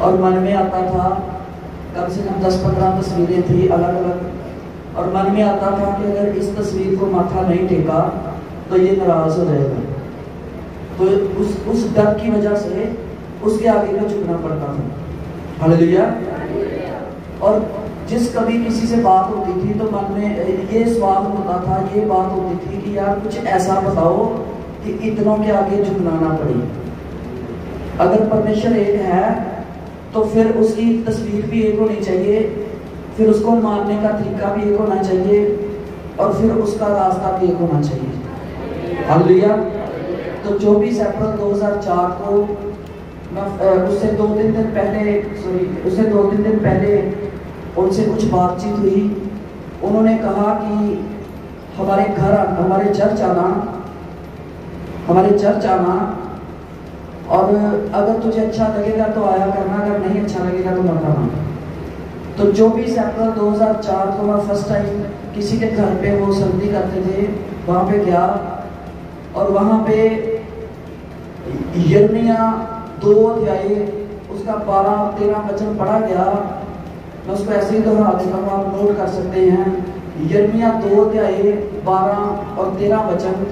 और मन में आता था, कम से कम 10-15 तस्वीरें थी अलग अलग, और मन में आता था कि अगर इस तस्वीर को माथा नहीं टेका तो ये नाराज हो जाएगा। तो उस डर की वजह से उसके आगे को झुकना पड़ता था। हालेलुया। और जिस कभी किसी से बात होती थी तो मन में ये सवाल होता था, ये बात होती थी कि यार कुछ ऐसा बताओ कि इतनों के आगे झुकना ना पड़े। अगर परमेश्वर एक है तो फिर उसकी तस्वीर भी एक होनी चाहिए, फिर उसको मानने का तरीका भी एक होना चाहिए, और फिर उसका रास्ता भी एक होना चाहिए। हालेलुया। तो 24 अप्रैल 2004 को उससे 2-3 दिन पहले उनसे कुछ बातचीत हुई। उन्होंने कहा कि हमारे घर, हमारे चर्च आना, और अगर तुझे अच्छा लगेगा तो आया करना, अगर नहीं अच्छा लगेगा तो मत आना। तो 24 अप्रैल 2004 को मैं फर्स्ट टाइम किसी के घर पे, वो सर्दी करते थे, वहाँ पे गया, और वहाँ पे यिर्मयाह 2 अध्याय उसका 12-13 वचन पढ़ा गया। मैं उसको ऐसे ही दोहरा देता हूँ, आप नोट कर सकते हैं। यिर्मयाह 2 अध्याय 12 और 13 वचन,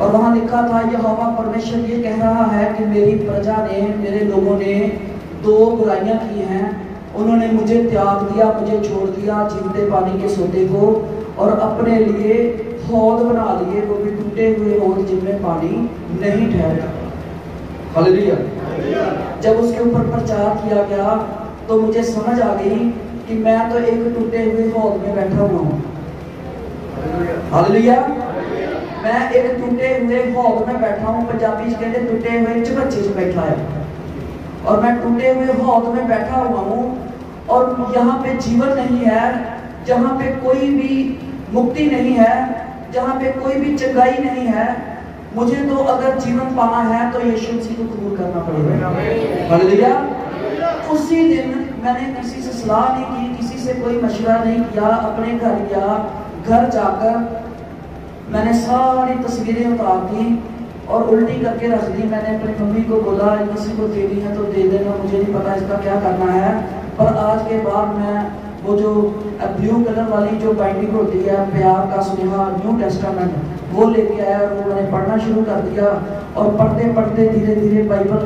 और वहाँ लिखा था, यहोवा परमेश्वर ये कह रहा है कि मेरी प्रजा ने, मेरे लोगों ने 2 बुराइयां की हैं। उन्होंने मुझे त्याग दिया, मुझे छोड़ दिया जीवते पानी के सोते को, और अपने लिए हौद बना लिए, वो भी टूटे हुए हौद जिनमें पानी नहीं ठहरता। हालेलुया। जब उसके ऊपर प्रचार किया गया तो मुझे समझ आ गई कि मैं तो एक टूटे हुए हौद में बैठा हुआ हूँ। हालेलुया। मैं एक टूटे हुए हौद में बैठा हूँ। पंजाबी कहते टूटे हुए चबच्चे से बैठा है, और मैं टूटे हुए हौद में बैठा हुआ हूँ, और यहाँ पे जीवन नहीं है, जहाँ पे कोई भी मुक्ति नहीं है, जहाँ पे कोई भी चंगाई नहीं है। मुझे तो अगर जीवन पाना है तो यीशु मसीह को कबूल करना पड़ेगा। हालेलुया। उसी दिन मैंने किसी से सलाह नहीं की, किसी से कोई मशवरा नहीं किया, अपने घर गया, घर जाकर मैंने सारी तस्वीरें उतार दी और उल्टी करके रख दी। मैंने अपनी मम्मी को बोला, किसी को देनी है तो दे देना, मुझे नहीं पता इसका क्या करना है। पर आज के बाद मैं वो जो ब्लू कलर वाली जो बाइंडिंग होती है, प्यार का सुनेहा, न्यू टेस्टामेंट, वो लेके आया और वो मैंने पढ़ना शुरू कर दिया। और पढ़ते पढ़ते धीरे धीरे बाइबल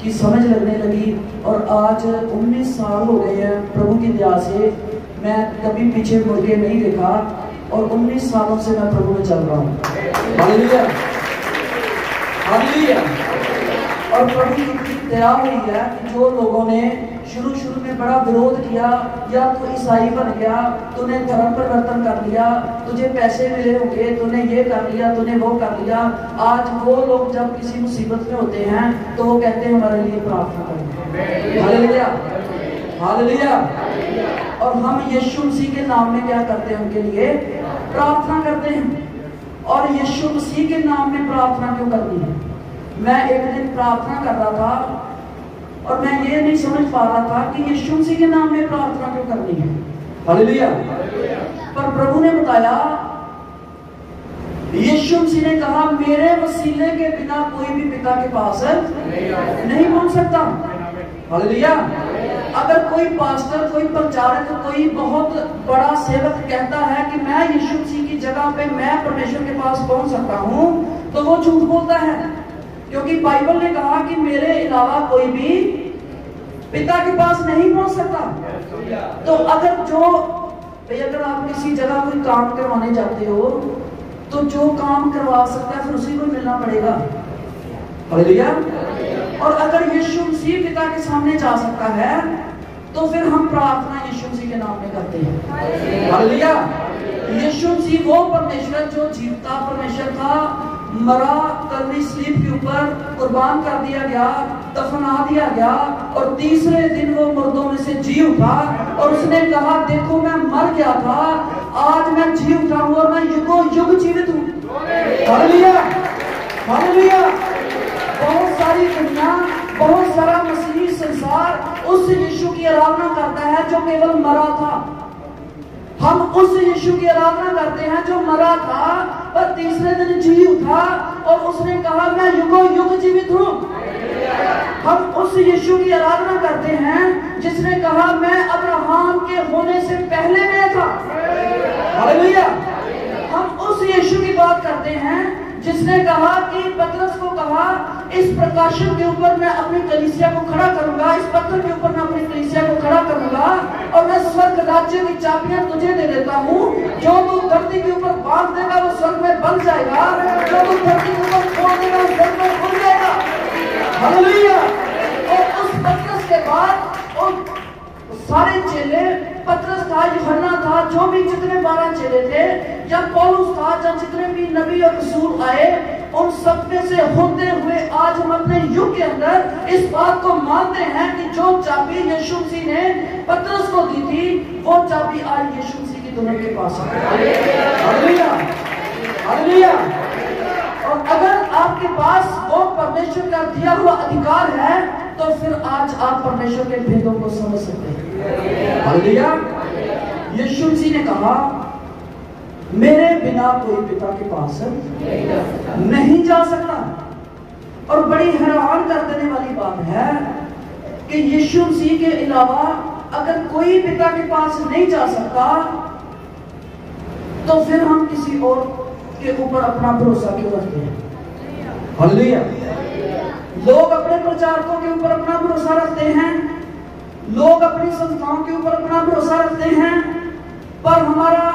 की समझ लगने लगी, और आज 19 साल हो गए हैं प्रभु की दया से। मैं कभी पीछे मुड़ के नहीं देखा, और 19 सालों से मैं प्रभु में चल रहा हूँ। हालेलुया। हालेलुया। और प्रभु की दया हुई है कि जो लोगों ने शुरू में बड़ा विरोध किया, या तो ईसाई बन गया, तूने धर्म परिवर्तन कर लिया, तुझे पैसे मिले होंगे, तूने ये कर लिया, तूने वो कर लिया, आज वो लोग जब किसी मुसीबत में होते हैं तो वो कहते हैं हमारे लिए प्रार्थना करें। हालेलुया। हालेलुया। और हम यीशु मसीह के नाम में क्या करते हैं? उनके लिए प्रार्थना करते हैं। और यीशु मसीह के नाम में प्रार्थना क्यों करनी है? मैं एक दिन प्रार्थना कर रहा था और मैं ये नहीं समझ पा रहा था कि यीशु मसीह के नाम में प्रार्थना क्यों करनी है। हालेलुया। पर प्रभु ने बताया, यीशु मसीह ने कहा, मेरे वसीले के बिना कोई भी पिता के पास नहीं पहुंच सकता। हालेलुया। अगर कोई पास्टर, कोई प्रचारक, कोई बहुत बड़ा सेवक कहता है कि मैं यीशु मसीह की जगह पे मैं परमेश्वर के पास पहुंच सकता हूं, तो वो झूठ बोलता है, क्योंकि बाइबल ने कहा कि मेरे अलावा कोई भी पिता के पास नहीं पहुंच सकता। तो अगर आप किसी जगह कोई काम करवाने जाते हो तो जो काम करवा सकता है फिर उसी को मिलना पड़ेगा। हालेलुया। और अगर यीशु मसीह पिता के सामने जा सकता है तो फिर हम प्रार्थना यीशु मसीह के नाम में करते हैं। हालेलुया। यीशु मसीह वो परमेश्वर जो जीवता परमेश्वर था, मरा, कलवरी सलीब के ऊपर कुर्बान कर दिया गया, दफना दिया गया, और तीसरे दिन वो मुर्दों में से जी उठा, और उसने कहा, देखो मैं मर गया था, आज मैं जी उठा हूं और मैं युगों युग जीवित हूं। हालेलुया। हालेलुया। बहुत सारी दुनिया, बहुत सारा मसीही संसार उस यीशु की आराधना करता है जो केवल मरा था। हम उस यीशु की आराधना करते हैं जो मरा था पर तीसरे दिन जी उठा, और उसने कहा मैं युगों युग जीवित हूं। हम उस उस यीशु की आराधना करते हैं जिसने कहा मैं अब्राहम के होने से पहले में था। हालेलुया। हम उस यीशु की बात करते हैं जिसने कहा कि पतरस को कहा इस प्रकाशन के ऊपर मैं अपनी कलीसिया को खड़ा करूंगा, इस पत्थर के ऊपर मैं अपनी कलीसिया को खड़ा करूंगा और मैं स्वर्ग राज्य की चाबियां तुझे दे देता हूँ। जो तू धरती के ऊपर बांध देगा वो स्वर्ग में बंध जाएगा, जो तू धरती के ऊपर खोल देगा वो स्वर्ग में खुल जाएगा। हालेलुया। और उस पतरस के बाद उन सारे चेले, पतरस था, यूहन्ना था, जो भी जितने 12 चेले थे, या पौलुस था, जब जितने भी नबी और रसूल आए, उन सब में से होते हुए आज हम अपने युग के अंदर इस बात को मानते हैं कि जो चाबी यीशु मसीह ने पतरस को दी थी वो चाबी आज यीशु मसीह की दुनिया के पास है। हालेलुया। हालेलुया। और अगर आपके पास वो परमेश्वर का दिया हुआ अधिकार है तो फिर आज आप परमेश्वर के भेदों को समझ सकते हैं। हालेलुया। यीशु मसीह ने कहा मेरे बिना कोई पिता के पास नहीं जा सकता। और बड़ी हैरान कर देने वाली बात है कि यीशु मसीह के अलावा अगर कोई पिता के पास नहीं जा सकता तो फिर हम किसी और के ऊपर अपना भरोसा क्यों रखते हैं। हालेलुया। लोग अपने प्रचारकों के ऊपर अपना भरोसा रखते हैं, लोग अपनी संस्थाओं के ऊपर अपना भरोसा रखते हैं, पर हमारा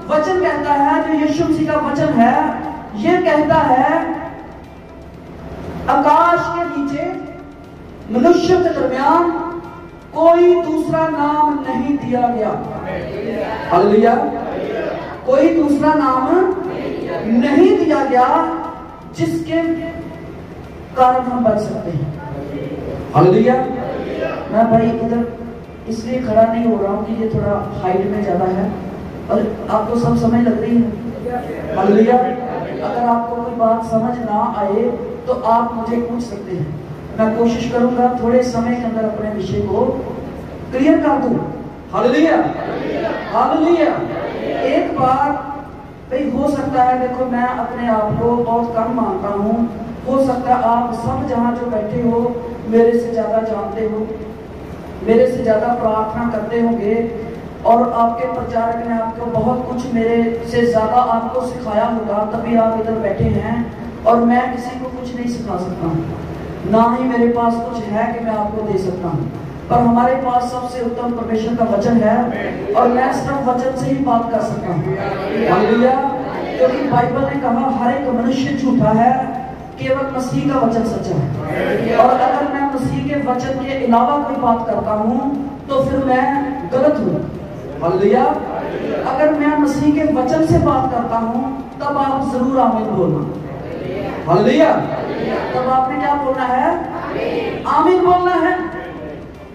वचन कहता है, जो यीशु मसीह का वचन है, यह कहता है आकाश के नीचे मनुष्य के दरमियान कोई दूसरा नाम नहीं दिया गया। हालेलुया। कोई दूसरा नाम नहीं दिया गया जिसके कारण हम बच सकते हैं। हालेलुया। मैं भाई इधर इसलिए खड़ा नहीं हो रहा हूं कि ये थोड़ा हाइट में ज्यादा है और आपको सब समझ लग रही है। हालेलुया। अगर आपको कोई बात समझ ना आए तो आप मुझे पूछ सकते हैं, मैं कोशिश करूंगा थोड़े समय के अंदर अपने विषय को क्लियर कर दूं। हालेलुया। हालेलुया। एक बार भाई हो सकता है, देखो मैं अपने आप को बहुत कम मानता हूँ, हो सकता है आप सब जहाँ जो बैठे हो मेरे से ज्यादा जानते हो, मेरे से ज्यादा प्रार्थना करते होंगे और आपके प्रचारक ने आपको बहुत कुछ मेरे से ज्यादा आपको सिखाया होगा, तभी आप इधर बैठे हैं। और मैं किसी को कुछ नहीं सिखा सकता हूँ, ना ही मेरे पास कुछ है कि मैं आपको दे सकता हूँ, पर हमारे पास सबसे उत्तम परमेश्वर का वचन है और मैं सिर्फ वचन से ही बात कर सकता हूँ। हालेलुया। क्योंकि बाइबल ने कहा हर एक मनुष्य झूठा है, केवल मसीह का वचन सच्चा है। और अगर मैं मसीह के वचन के अलावा कोई बात करता हूँ तो फिर मैं गलत हूँ। हालेलुया। अगर मैं मसीह के वचन से बात करता हूँ तब आप जरूर आमीन बोलना। हालेलुया। तब आपने क्या बोलना है? आमीन बोलना है।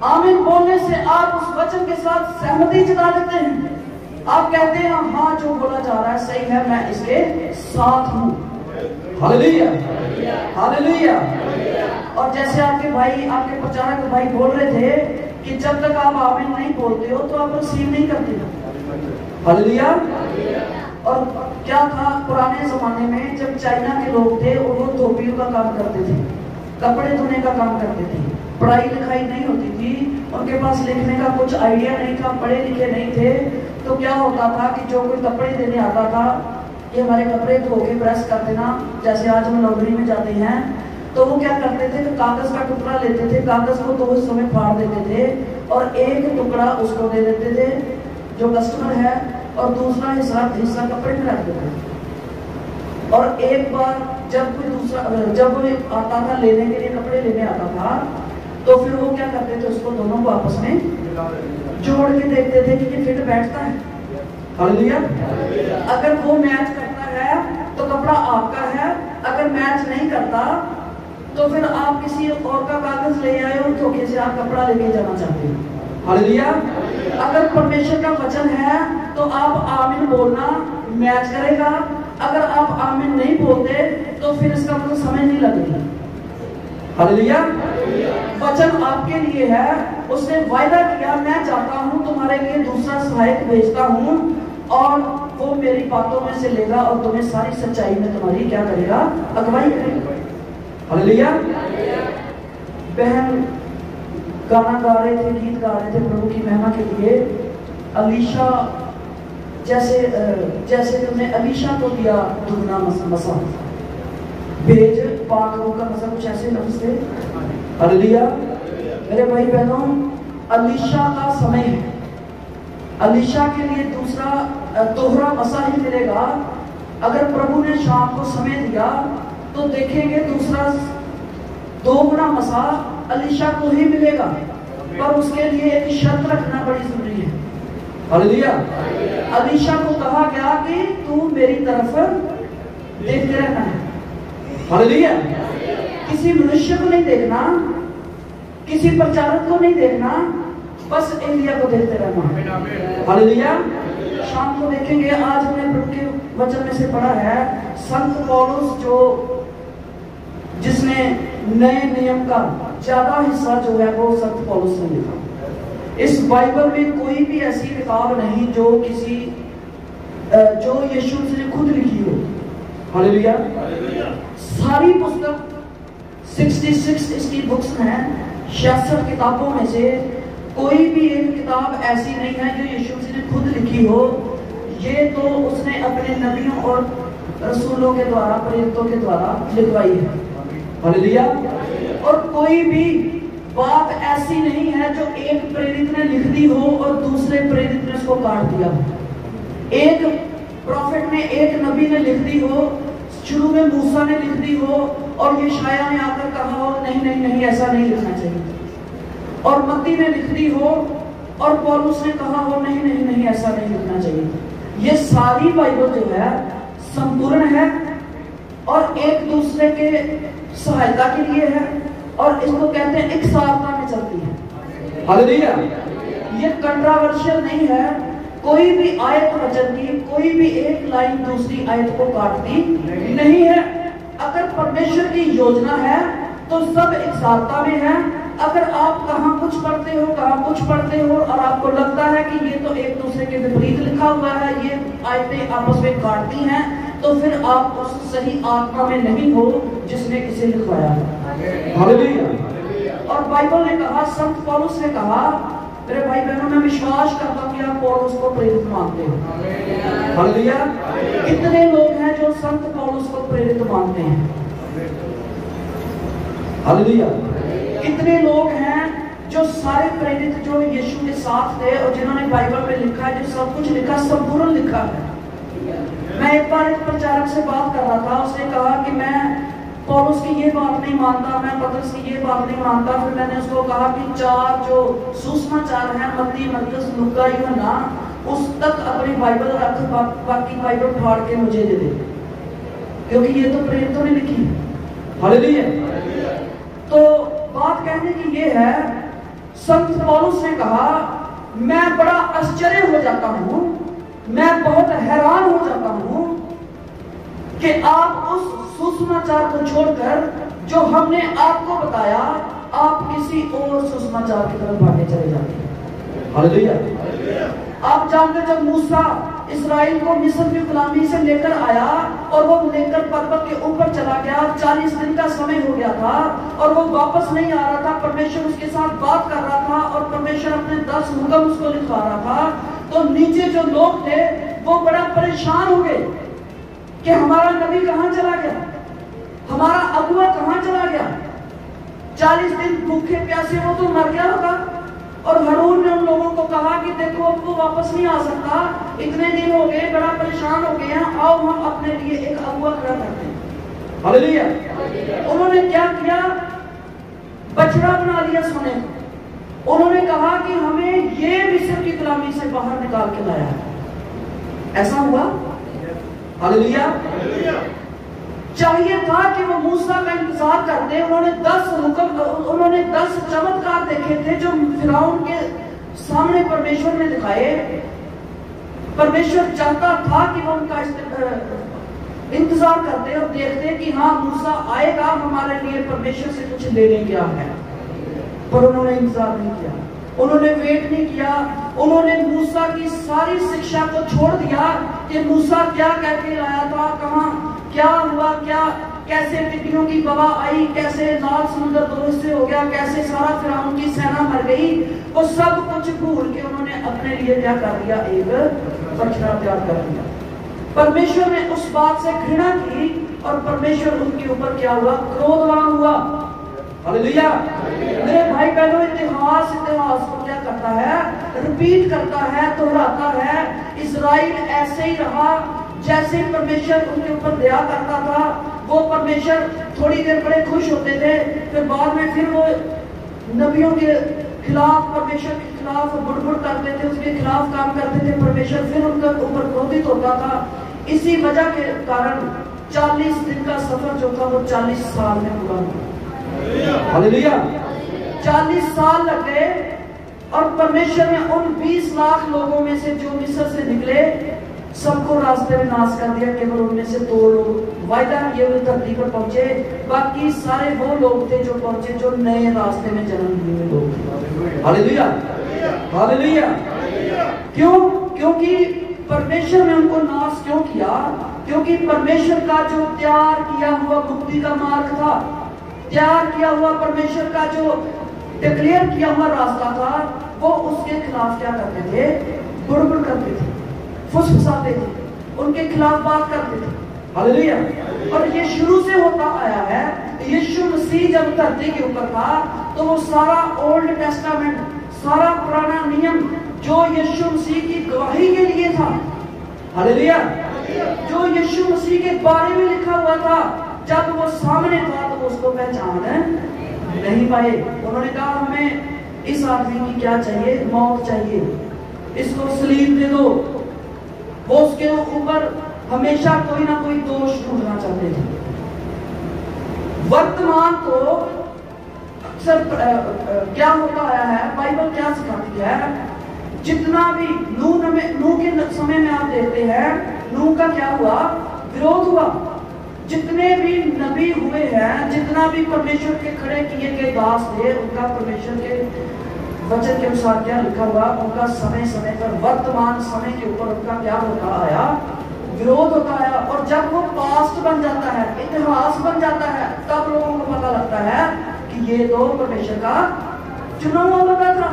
आमीन बोलने से आप उस वचन के साथ सहमति जता देते हैं। आप कहते हैं हाँ जो बोला जा रहा है सही है, मैं इसके साथ हूँ। हालेलुया। हालेलुया। और जैसे आपके भाई, आपके प्रचारक भाई बोल रहे थे कि जब तक आप आमीन नहीं बोलते हो तो आप रिसीव नहीं करते। हालेलुया। और क्या था पुराने जमाने में जब चाइना के लोग थे और वो धोबियों का काम करते थे, कपड़े धोने का काम करते थे, पढ़ाई लिखाई नहीं होती थी, उनके पास लिखने का कुछ आइडिया नहीं था, पढ़े लिखे नहीं थे, तो क्या होता था कि जो कोई कपड़े देने आता था, ये हमारे कपड़े धो के प्रेस कर देना, जैसे आज हम लॉन्ड्री में जाते हैं, तो वो क्या करते थे कि कागज का टुकड़ा लेते थे, कागज को तो उस समय फाड़ देते थे और एक टुकड़ा उसको दे देते थे जो कस्टमर है और दूसरा हिस्सा कपड़े में रख देते थे। और एक बार जब कोई आता था लेने के लिए, कपड़े लेने आता था, तो फिर वो क्या करते थे, उसको दोनों को आपस में जोड़ के देखते थे कि फिट बैठता है। हालेलुया। अगर वो मैच करता है तो कपड़ा आपका है, अगर मैच नहीं करता तो फिर आप किसी और का कागज ले आए और धोखे से आप कपड़ा लेके जाना चाहते हो। हालेलुया। अगर परमेश्वर का वचन है तो आप आमीन बोलना मैच करेगा, अगर आप आमीन नहीं बोलते तो फिर इसका मतलब समझ नहीं लगेगी। हालेलुया। वचन आपके लिए है, उसने वायदा किया मैं जाता हूं तुम्हारे लिए दूसरा सहायक भेजता हूं और वो मेरी बातों में से लेगा और तुम्हें सारी सच्चाई में तुम्हारी क्या करेगा, अगुवाई करेगा। हालेलुया। बहन गाना गा रहे थे, गीत गा रहे थे प्रभु की महिमा के लिए। अलीशा जैसे तुमने अलीशा को दिया दुगना मसा, भेज पाक रूह का मसा, कुछ ऐसे लफ्ज थे। हालेलुया। मेरे भाई बहनों, अलीशा का समय है, अलीशा के लिए दूसरा दोहरा मसा ही मिलेगा। अगर प्रभु ने शाम को समय दिया तो देखेंगे दूसरा दोगुना मसा अलीशा को ही मिलेगा, पर उसके लिए एक शर्त रखना बड़ी जरूरी है। हालेलुया। अलीशा को कहा गया कि तू मेरी तरफ देखते रहना है। हालेलुया। किसी मनुष्य को नहीं देखना, किसी प्रचारक को नहीं देखना, बस एलिया को देखते रहना। हालेलुया। शाम को देखेंगे, आज हमने प्रभु के वचन में से पढ़ा है, संत पौलुस जिसने नए नियम का ज्यादा हिस्सा जो है वो संत पौलुस ने लिखा। इस बाइबल में कोई भी ऐसी किताब नहीं जो यीशु ने खुद लिखी हो। हालेलुया। सारी पुस्तक 66 इसकी बुक्स हैं, 66 किताबों में से कोई भी एक किताब ऐसी नहीं है जो यीशु ने खुद लिखी हो। ये तो उसने अपने नबियों और रसूलों के द्वारा, प्रेरितों के द्वारा लिखवाई है। हालेलुया। और कोई भी बात ऐसी नहीं है जो एक प्रेरित ने लिख दी हो और दूसरे प्रेरित ने उसको काट दिया हो। एक प्रॉफिट ने, एक नबी ने लिख दी हो, शुरू में मूसा ने लिख दी हो और यशायाह ने आकर कहा हो नहीं नहीं नहीं ऐसा नहीं लिखना चाहिए, और मत्ती ने लिख दी हो और पौलुस ने कहा हो नहीं नहीं नहीं ऐसा नहीं लिखना चाहिए। ये सारी बाइबल जो है संपूर्ण है और एक दूसरे के सहायता के लिए है, और इसको कहते हैं एक सारता में चलती है। हालेलुया। ये कंट्रोवर्शियल नहीं है, कोई भी आयत वचन की कोई भी एक लाइन दूसरी आयत को काटती नहीं है। अगर परमेश्वर की योजना है तो सब एक सारता में है। अगर आप कहाँ कुछ पढ़ते हो, कहाँ कुछ पढ़ते हो और आपको लगता है कि ये तो एक दूसरे के विपरीत लिखा हुआ है, ये आयतें आपस में काटती हैं, तो फिर आप उस सही आत्मा में नहीं हो जिसने इसे लिखवाया है। हालेलुया। और बाइबल ने कहा, संत पौलुस ने कहा, मेरे भाई बहनों मैं विश्वास करता हूं कि आप पौलुस को प्रेरित मानते हो। हालेलुया। कितने लोग हैं जो संत पौलुस को प्रेरित मानते हैं? हालेलुया। कितने लोग हैं जो सारे प्रेरित जो यीशु के साथ थे और जिन्होंने बाइबल में लिखा है, जो सब कुछ लिखा, संपूर्ण लिखा है। मैं एक बार एक प्रचारक से बात कर रहा था, उसने कहा कि मैं पौलुस की ये बात नहीं मानता, मैं पतरस की ये बात नहीं मानता। फिर मैंने उसको कहा कि 4 जो सुसमाचार हैं, मत्ती, मरकुस, लूका, यूहन्ना, उस तक अपनी बाइबल रख, बाकी बाइबल फाड़ के मुझे दे दे, क्योंकि ये तो प्रेरितों ने लिखी। हालेलुया। तो बात कहने की ये है, संत पौलुस ने कहा मैं बड़ा आश्चर्य हो जाता हूं, मैं बहुत हैरान हो जाता हूं कि आप उस सुसमाचार को छोड़कर जो हमने आपको बताया, आप किसी और सुसमाचार की तरफ भागे चले जाते हैं। हालेलुया। आप जानते, जब मूसा इस्राएल को मिस्र की गुलामी से लेकर आया और वो लेकर पर्वत के ऊपर चला गया, 40 दिन का समय हो गया था और वो वापस नहीं आ रहा था। परमेश्वर उसके साथ बात कर रहा था और परमेश्वर अपने 10 हुक्म उसको लिखवा रहा था। तो नीचे जो लोग थे वो बड़ा परेशान हो गए कि हमारा नबी कहां चला गया, हमारा अगुआ कहां चला गया। 40 दिन भूखे प्यासे वो तो मर गया होगा। और हारून ने उन लोगों को कहा कि देखो अब वो वापस नहीं आ सकता, इतने दिन हो गए, बड़ा परेशान हो गए हैं, आओ हम अपने लिए एक अगुआ खड़ा करते हैं। हालेलुया। उन्होंने क्या किया? बछड़ा बना लिया सोने को। उन्होंने कहा कि हमें ये मिस्र की गुलामी से बाहर निकाल के लाया है। ऐसा हुआ? हालेलुया। चाहिए था कि वो मूसा का इंतजार करते। उन्होंने 10 चमत्कार देखे थे जो फिरौन के सामने परमेश्वर ने दिखाए। परमेश्वर चाहता था कि वो उनका इंतजार करते और देखते कि हाँ मूसा आएगा, हमारे लिए परमेश्वर से कुछ लेने गया है। पर उन्होंने इंतजार नहीं किया, उन्होंने वेट नहीं किया। उन्होंने मूसा की सारी शिक्षा को छोड़ दिया कि मूसा क्या कह के आया था, कहां क्या हुआ, क्या कैसे टिड्डियों की वबा आई, कैसे लाल समुद्र दो हिस्से हो गया, कैसे सारा फिरौन की सेना मर गई, वो सब कुछ भूल के उन्होंने अपने लिए क्या कर दिया, एक बछड़ा तैयार कर दिया। परमेश्वर ने उस बात से घृणा की और परमेश्वर उनके ऊपर क्या हुआ, क्रोधवान हुआ। हालेलुया। मेरे भाई बहनों, इतिहास को क्या करता है, रिपीट करता है, दोहराता है। इजराइल ऐसे ही रहा, जैसे परमेश्वर उनके ऊपर दया करता था, वो परमेश्वर थोड़ी देर बड़े खुश होते थे, फिर बाद में फिर वो नबियों के खिलाफ, परमेश्वर के खिलाफ बुड़बुड़ करते थे, उसके खिलाफ काम करते थे, परमेश्वर फिर उनके ऊपर क्रोधित होता था। इसी वजह के कारण 40 दिन का सफर जो था वो 40 साल में पूरा हुआ। हालेलुया। 40 साल लग गए और परमेश्वर ने उन 20 लाख लोगों में से जो मिस्र से निकले सबको रास्ते में नाश कर दिया। केवल उनमें से 2 लोग वायदा किए हुए धरती पर पहुंचे, बाकी सारे वो लोग थे जो पहुंचे जो नए रास्ते में जन्म लिए लोग थे। Hallelujah, hallelujah. क्यों? क्योंकि परमेश्वर ने उनको नाश क्यों किया? क्योंकि परमेश्वर का जो तैयार किया हुआ मुक्ति का मार्ग था, तैयार किया हुआ परमेश्वर का जो डिक्लेयर किया हुआ रास्ता था, वो उसके खिलाफ क्या करते थे, बुड़बुड़ करते थे, फुसफुसाते थे, उनके खिलाफ बात करते थे। हालेलुया। और ये शुरू से होता आया है। यीशु मसीह जब धरती के ऊपर था तो वो सारा ओल्ड टेस्टामेंट, सारा पुराना नियम जो यीशु मसीह की गवाही के लिए था, हालेलुया, जो यीशु मसीह के बारे में लिखा हुआ था, जब वो सामने था तो उसको पहचान नहीं पाए। उन्होंने कहा हमें इस आदमी की क्या चाहिए, मौत चाहिए, इसको सलीब दे दो। वो उसके ऊपर हमेशा कोई ना कोई दोष ढूंढना चाहते थे। वर्तमान को अक्सर क्या होता आया है, बाइबल क्या सिखाती है, जितना भी नूह के समय में आप देखते हैं, नूह का क्या हुआ, विरोध हुआ। जितने भी नबी हुए हैं, जितना भी परमेश्वर के खड़े किए गए दास थे, उनका परमेश्वर के वचन के अनुसार क्या लिखा हुआ, उनका समय समय पर, वर्तमान समय के ऊपर उनका क्या होता आया, विरोध होता आया। और जब वो पास्ट बन जाता है, इतिहास बन जाता है, तब लोगों को पता लगता है कि ये तो परमेश्वर का चुना हुआ बंदा था,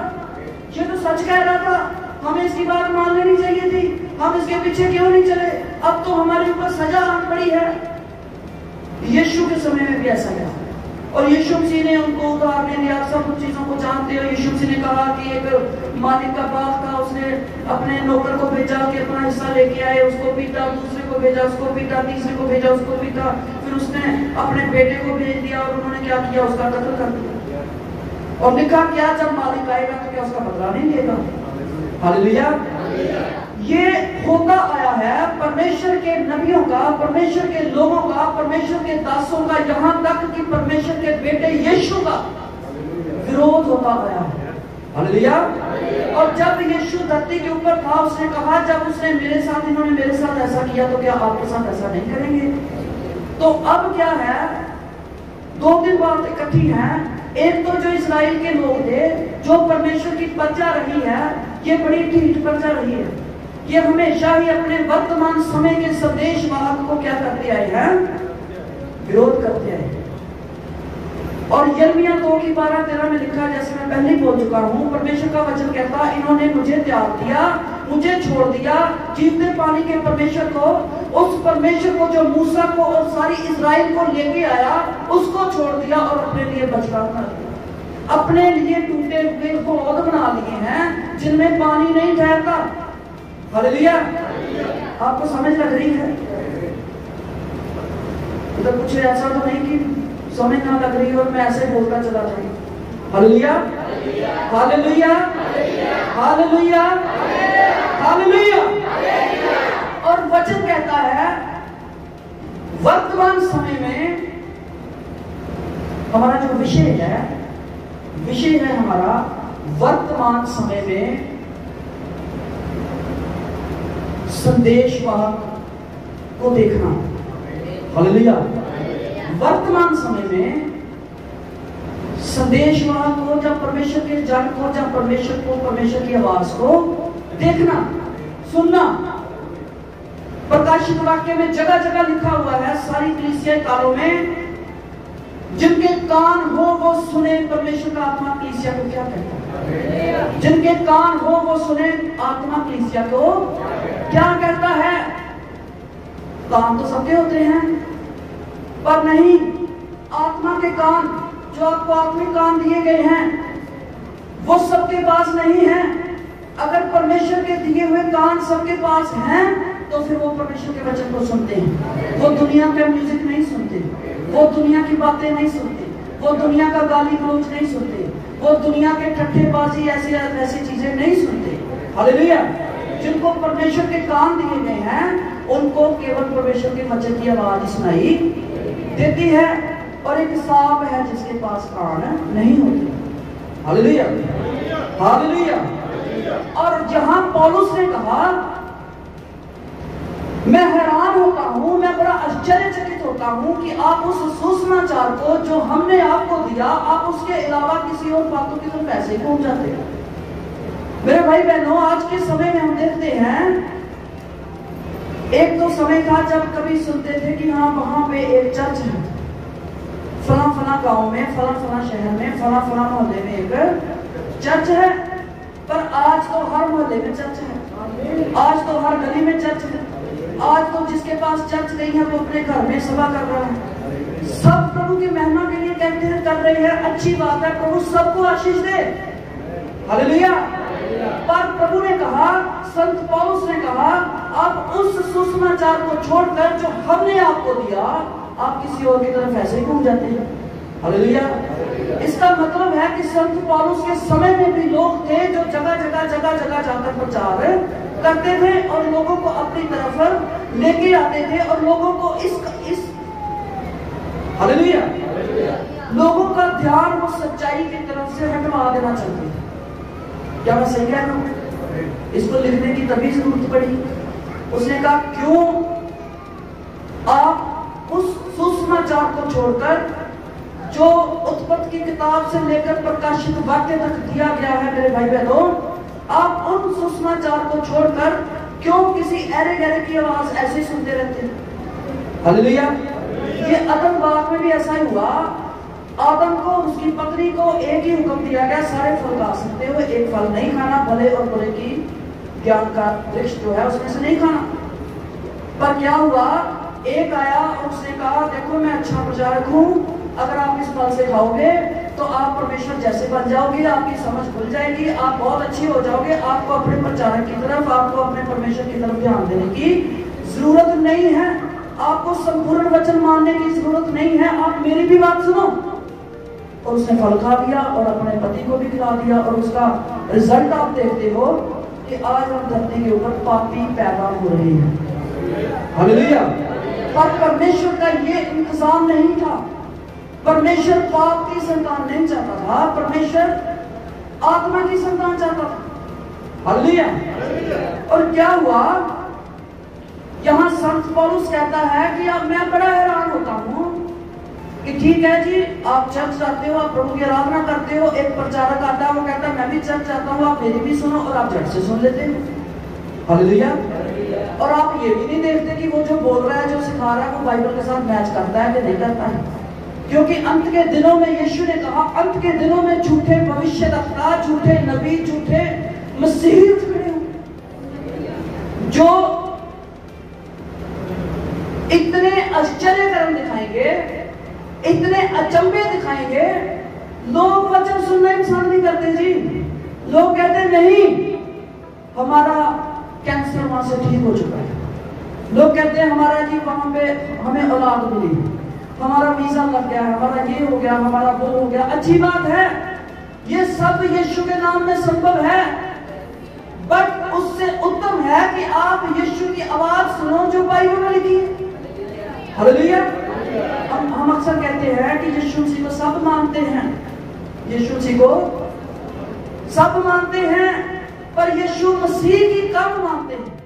ये तो सच कह रहा था, हमें इसकी बात मान लेनी चाहिए थी, हम इसके पीछे क्यों नहीं चले, अब तो हमारे ऊपर सजा आन पड़ी है। यीशु के समय में भी ऐसा है। और यीशु मसीह ने उनको उदाहरण दिया, सब कुछ चीजों को जानते हो। यीशु मसीह ने कहा कि एक मालिक का बाग था, उसने अपने नौकर को भेजा कि अपना हिस्सा लेके आए, उसको पीटा, दूसरे को भेजा, उसको पीटा, तीसरे को भेजा, उसको पीटा, फिर उसने अपने बेटे को भेज दिया और उन्होंने क्या किया, उसका कत्ल कर दिया। और लिखा क्या, जब मालिक आएगा तो क्या उसका बदला नहीं लेगा। हालेलुया। ये होता आया है परमेश्वर के नबियों का, परमेश्वर के लोगों का, परमेश्वर के दासों का, यहां तक कि परमेश्वर के बेटे यीशु का विरोध होता आया है। हालेलुया। और जब यीशु धरती के ऊपर था, उसने कहा, जब उसने मेरे साथ, इन्होंने मेरे साथ ऐसा किया तो क्या आपके साथ ऐसा नहीं करेंगे। तो अब क्या है, 2-3 बात इकट्ठी हैं। एक तो जो इस्राएल के लोग थे, जो परमेश्वर की प्रजा रही है, ये बड़ी ढीठ प्रजा रही है, ये हमेशा ही अपने वर्तमान समय के संदेश वाहक को क्या करते आए हैं, विरोध करते आए। और यिर्मयाह 2:12-13 में लिखा, जैसे मैं पहले ही बोल चुका हूं, परमेश्वर का वचन कहता, इन्होंने मुझे त्याग दिया, मुझे छोड़ दिया, जीवते पानी के परमेश्वर को, उस परमेश्वर को जो मूसा को और सारी इस्राएल को लेके आया, उसको छोड़ दिया और अपने लिए बछड़ा बना दिया, अपने लिए टूटे हुए पौध बना लिए हैं जिनमें पानी नहीं ठहरता। हालेलुया। आपको समझ लग रही है? तो कुछ ऐसा तो नहीं कि समझ ना लग रही और मैं ऐसे बोलता चला जाऊं। Hallelujah, hallelujah, hallelujah, hallelujah. और वचन कहता है वर्तमान समय में हमारा जो विषय है हमारा वर्तमान समय में संदेशवाहक को देखना। हालेलुया। वर्तमान समय में संदेशवाहक को, जब परमेश्वर के जन को, जब परमेश्वर को, परमेश्वर की आवाज को देखना, सुनना। प्रकाशित वाक्य में जगह जगह लिखा हुआ है, सारी कलीसियाई कालों में, जिनके कान हो वो सुने। परमेश्वर का आत्मा कलीसिया को क्या कहता है? जिनके कान हो वो सुने। आत्मा कलीसिया को क्या कहता है? कान तो सबके होते हैं, पर नहीं, आत्मा के कान जो आपको आत्मिक कान दिए गए हैं वो सबके पास नहीं है। अगर परमेश्वर के दिए हुए कान सबके पास हैं तो फिर वो परमेश्वर के वचन को सुनते हैं। वो दुनिया का म्यूजिक नहीं सुनते, वो दुनिया की बातें नहीं सुनते, वो दुनिया का गाली गलौज नहीं सुनते, वो दुनिया के ठट्ठेबाजी ऐसी ऐसी चीजें नहीं सुनते। हालेलुया। जिनको परमेश्वर के कान दिए गए हैं उनको केवल परमेश्वर के वचन की आवाज सुनाई देती है। और एक सांप है जिसके पास कान नहीं होते। Hallelujah, hallelujah. और जहां पौलुस ने कहा, मैं हैरान होता हूं, मैं बड़ा आश्चर्यचकित होता हूं कि आप उस सुसमाचार को जो हमने आपको दिया, आप उसके अलावा किसी और बातों की तरफ ऐसे ही पहुंच जाते हैं। मेरे भाई बहनों, आज के समय में हम देखते हैं, एक तो समय था जब कभी सुनते थे कि हाँ वहां पे एक चर्च है, फला फला गांव में, फला फला शहर में, फला फला मोहल्ले में एक चर्च है। पर आज तो हर मोहल्ले में चर्च है, आज तो हर गली में चर्च है, आज तो जिसके पास चर्च नहीं है वो अपने घर में सभा कर रहा है। सब प्रभु की महिमा के लिए कहते हैं, कर रहे हैं, अच्छी बात है, प्रभु सबको आशीष दे। हालेलुया। पर प्रभु ने कहा, संत पौलुस ने कहा, आप उस सुसमाचार को छोड़कर जो हमने आपको दिया, आप किसी और की तरफ ऐसे ही घूम जाते हैं। हालेलुया। इसका मतलब है कि संत पौलुस के समय में भी लोग थे जो जगह जगह जाकर प्रचार करते थे और लोगों को अपनी तरफ लेके आते थे और लोगों को इस हालेलुया, लोगों का ध्यान वो सच्चाई की तरफ से हटवा देना चाहते थे। क्या मैं सही कह रहा हूं? इसको लिखने की तभी जरूरत पड़ी। उसने कहा, क्यों आप उस सुसमाचार को छोड़कर जो उत्पत्ति की किताब से लेकर प्रकाशित वाक्य तक दिया गया है, मेरे भाई बहनों, आप उन सुसमाचार को छोड़कर क्यों किसी ऐरे गहरे की आवाज ऐसे सुनते रहते हैं? हालेलुया। ये आदम बाग में भी ऐसा ही हुआ। आदम को, उसकी पत्नी को एक ही हुक्म दिया गया, सारे फल खा सकते हो, एक फल नहीं खाना, भले और बुरे की ज्ञान का वृक्ष जो है उसमें से नहीं खाना। पर क्या हुआ, एक आया और उसने कहा, देखो मैं अच्छा प्रचारक हूं, अगर आप इस फल से खाओगे तो आप परमेश्वर जैसे बन जाओगे, आपकी समझ खुल जाएगी, आप बहुत अच्छी हो जाओगे, आपको अपने प्रचारक की तरफ, आपको अपने परमेश्वर की तरफ ध्यान देने की जरूरत नहीं है, आपको संपूर्ण वचन मानने की जरूरत नहीं है, आप मेरी भी बात सुनो। और उसने फल खा लिया और अपने पति को भी खिला दिया और उसका रिजल्ट आप देखते हो कि आज हम धरती के ऊपर पापी पैदा हो रहे हैं। हालेलुया। पर परमेश्वर का ये इंतजाम नहीं था। परमेश्वर पाप की संतान नहीं चाहता था, परमेश्वर आत्मा की संतान चाहता था। हालेलुया। और क्या हुआ, यहां संत पौलुस कहता है कि अब मैं बड़ा हैरान होता हूं कि ठीक है जी, आप चर्च जाते हो, आप प्रभु की आराधना करते हो, एक प्रचारक आता है, वो कहता है मैं भी चर्च जाता हूं, आप मेरी भी सुनो, और आप चर्च से सुन लेते हो। हालेलुया। और आप ये भी नहीं देखते कि वो जो बोल रहा है, जो सिखा रहा है, वो बाइबल के साथ मैच करता है कि नहीं करता है। क्योंकि अंत के दिनों में यीशु ने कहा, अंत के दिनों में झूठे भविष्यद्वक्ता, झूठे नबी, झूठे मसीह खड़े होंगे जो इतने आश्चर्य कर्म दिखाएंगे, इतने अचंभे दिखाएंगे। लोग वचन सुनना पसंद नहीं करते जी। लोग कहते नहीं, हमारा कैंसर वहां से ठीक हो चुका है। लोग कहते हैं हमारा जी वहां पे हमें औलाद मिली, हमारा वीजा लग गया, हमारा ये हो गया, हमारा वो हो गया। अच्छी बात है, ये सब यीशु के नाम में संभव है, बट उससे उत्तम है कि आप यीशु की आवाज सुनो जो बाइबल में लिखी है। हालेलुया। हम अक्सर कहते हैं कि यीशु मसीह को सब मानते हैं, यीशु मसीह को सब मानते हैं, पर यीशु मसीह की कम मानते हैं।